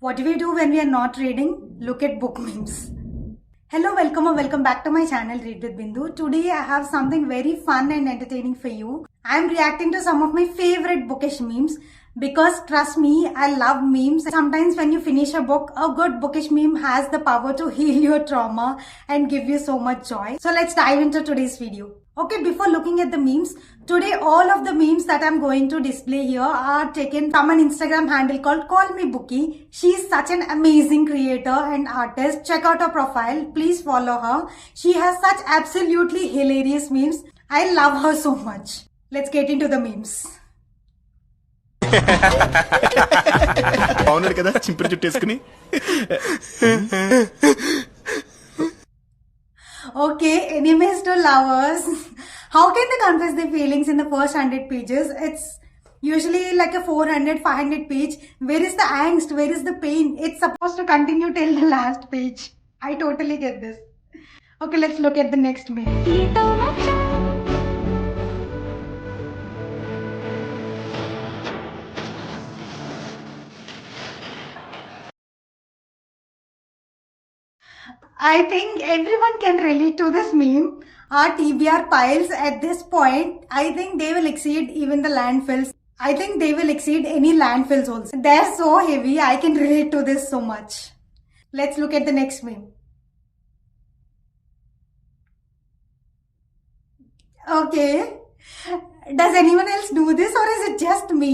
What do we do when we are not reading? Look at book memes. Hello, welcome or welcome back to my channel Read with Bindu. Today I have something very fun and entertaining for you. I am reacting to some of my favorite bookish memes because trust me, I love memes. Sometimes when you finish a book, a good bookish meme has the power to heal your trauma and give you so much joy. So let's dive into today's video. Okay, before looking at the memes, today all of the memes that I'm going to display here are taken from an Instagram handle called Call Me Bookie. She's such an amazing creator and artist. Check out her profile. Please follow her. She has such absolutely hilarious memes. I love her so much. Let's get into the memes. బాగున్నాడు కదా చింపిరి చుట్టేసుకుని. Okay, enemies to lovers. How can they confess their feelings in the first 100 pages? It's usually like a 400-500 page. Where is the angst? Where is the pain? It's supposed to continue till the last page. I totally get this. Okay, let's look at the next meme. I think everyone can relate to this meme. Our TBR piles at this point, I think they will exceed even the landfills. I think they will exceed any landfills also. They're so heavy, I can relate to this so much. Let's look at the next meme. Okay. Does anyone else do this or is it just me?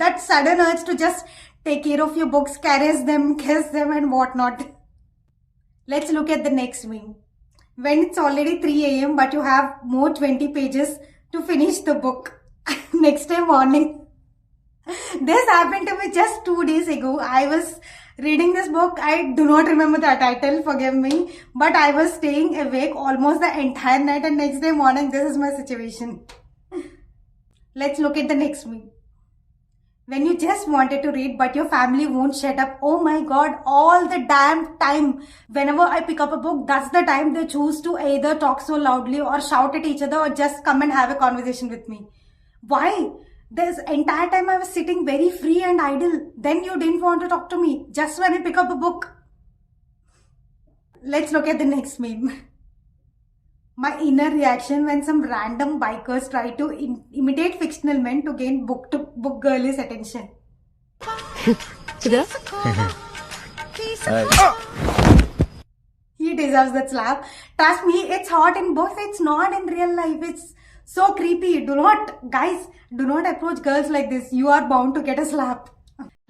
That sudden urge to just take care of your books, caress them, kiss them and whatnot. Let's look at the next meme. When it's already 3 a.m. but you have more 20 pages to finish the book. Next day morning. This happened to me just 2 days ago. I was reading this book. I do not remember the title, forgive me. But I was staying awake almost the entire night and next day morning this is my situation. Let's look at the next meme. When you just wanted to read but your family won't shut up. Oh my god, all the damn time. Whenever I pick up a book, that's the time they choose to either talk so loudly or shout at each other or just come and have a conversation with me. Why? This entire time I was sitting very free and idle. Then you didn't want to talk to me just when I pick up a book. Let's look at the next meme. My inner reaction when some random bikers try to imitate fictional men to gain book girlies attention. He deserves that slap. Trust me, it's hot in books. It's not in real life. It's so creepy. Guys, do not approach girls like this. You are bound to get a slap.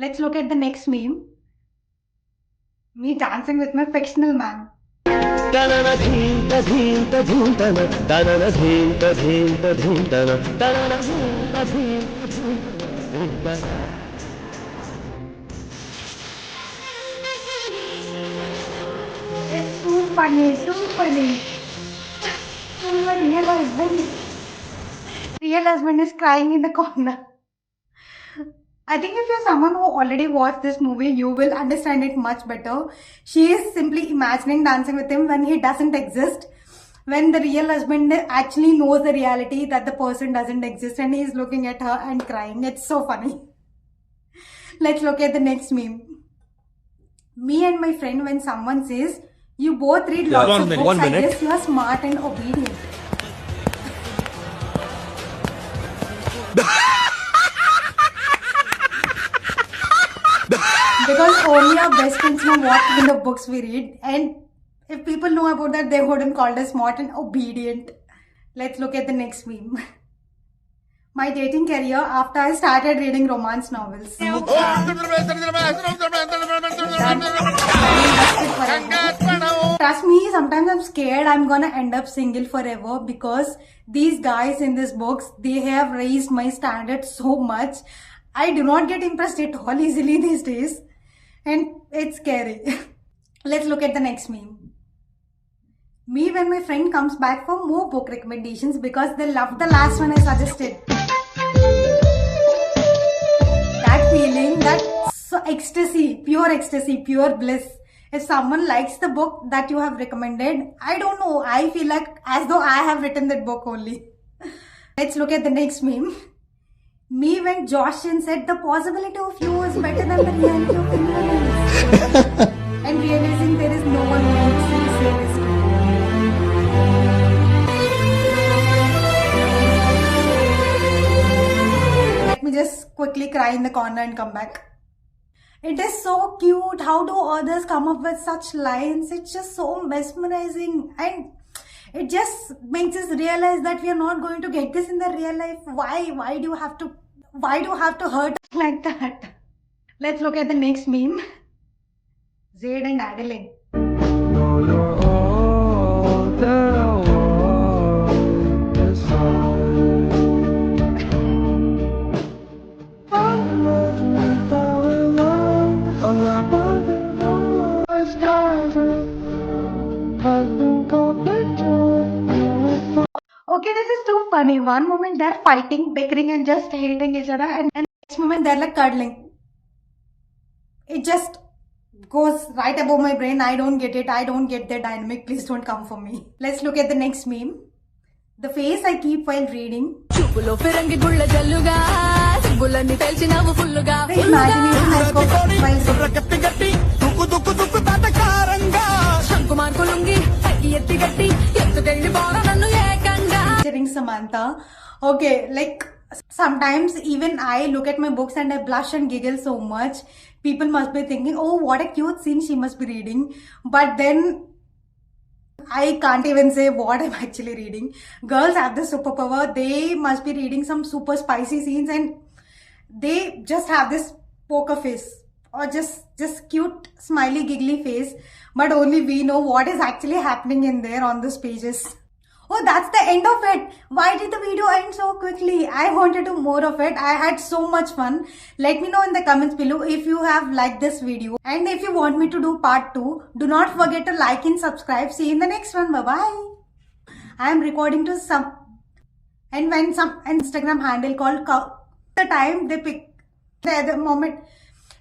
Let's look at the next meme. Me dancing with my fictional man. It's too funny. My real husband is crying in the corner. I think if you're someone who already watched this movie, you will understand it much better. She is simply imagining dancing with him when he doesn't exist. When the real husband actually knows the reality that the person doesn't exist and he is looking at her and crying. It's so funny. Let's look at the next meme. Me and my friend, when someone says, you both read lots of books, I guess you are smart and obedient. Because only our best friends know what kind of books we read, and if people know about that, they wouldn't call us smart and obedient. Let's look at the next meme. My dating career after I started reading romance novels. Trust me, sometimes I'm scared I'm gonna end up single forever because these guys in these books, they have raised my standards so much. I do not get impressed at all easily these days. And it's scary. Let's look at the next meme. Me when my friend comes back for more book recommendations because they loved the last one I suggested. That feeling, that's ecstasy, pure bliss. If someone likes the book that you have recommended, I don't know, I feel like as though I have written that book only. Let's look at the next meme. Me when Josh Chin said the possibility of you is better than the reality of anyone else. And realizing there is no one who would say this to me. Let me just quickly cry in the corner and come back. It is so cute. How do authors come up with such lines? It's just so mesmerizing, and it just makes us realize that we are not going to get this in the real life. Why do you have to hurt like that? Let's look at the next meme. Zayd and Adeline. Okay, this is too funny. One moment they're fighting, bickering, and just hating each other, and next moment they're like cuddling. It just goes right above my brain. I don't get it. I don't get their dynamic. Please don't come for me. Let's look at the next meme. The face I keep while reading. The imagination I got while featuring Samantha. Okay, like sometimes even I look at my books and I blush and giggle so much. People must be thinking, oh, what a cute scene she must be reading. But then I can't even say what I'm actually reading. Girls have this superpower. They must be reading some super spicy scenes and they just have this poker face or just cute smiley giggly face, but only we know what is actually happening in there on those pages. Oh, that's the end of it. Why did the video end so quickly? I wanted to do more of it. I had so much fun. Let me know in the comments below if you have liked this video. And if you want me to do part 2, do not forget to like and subscribe. See you in the next one. Bye-bye. I am recording to some Instagram handle called the time they pick the moment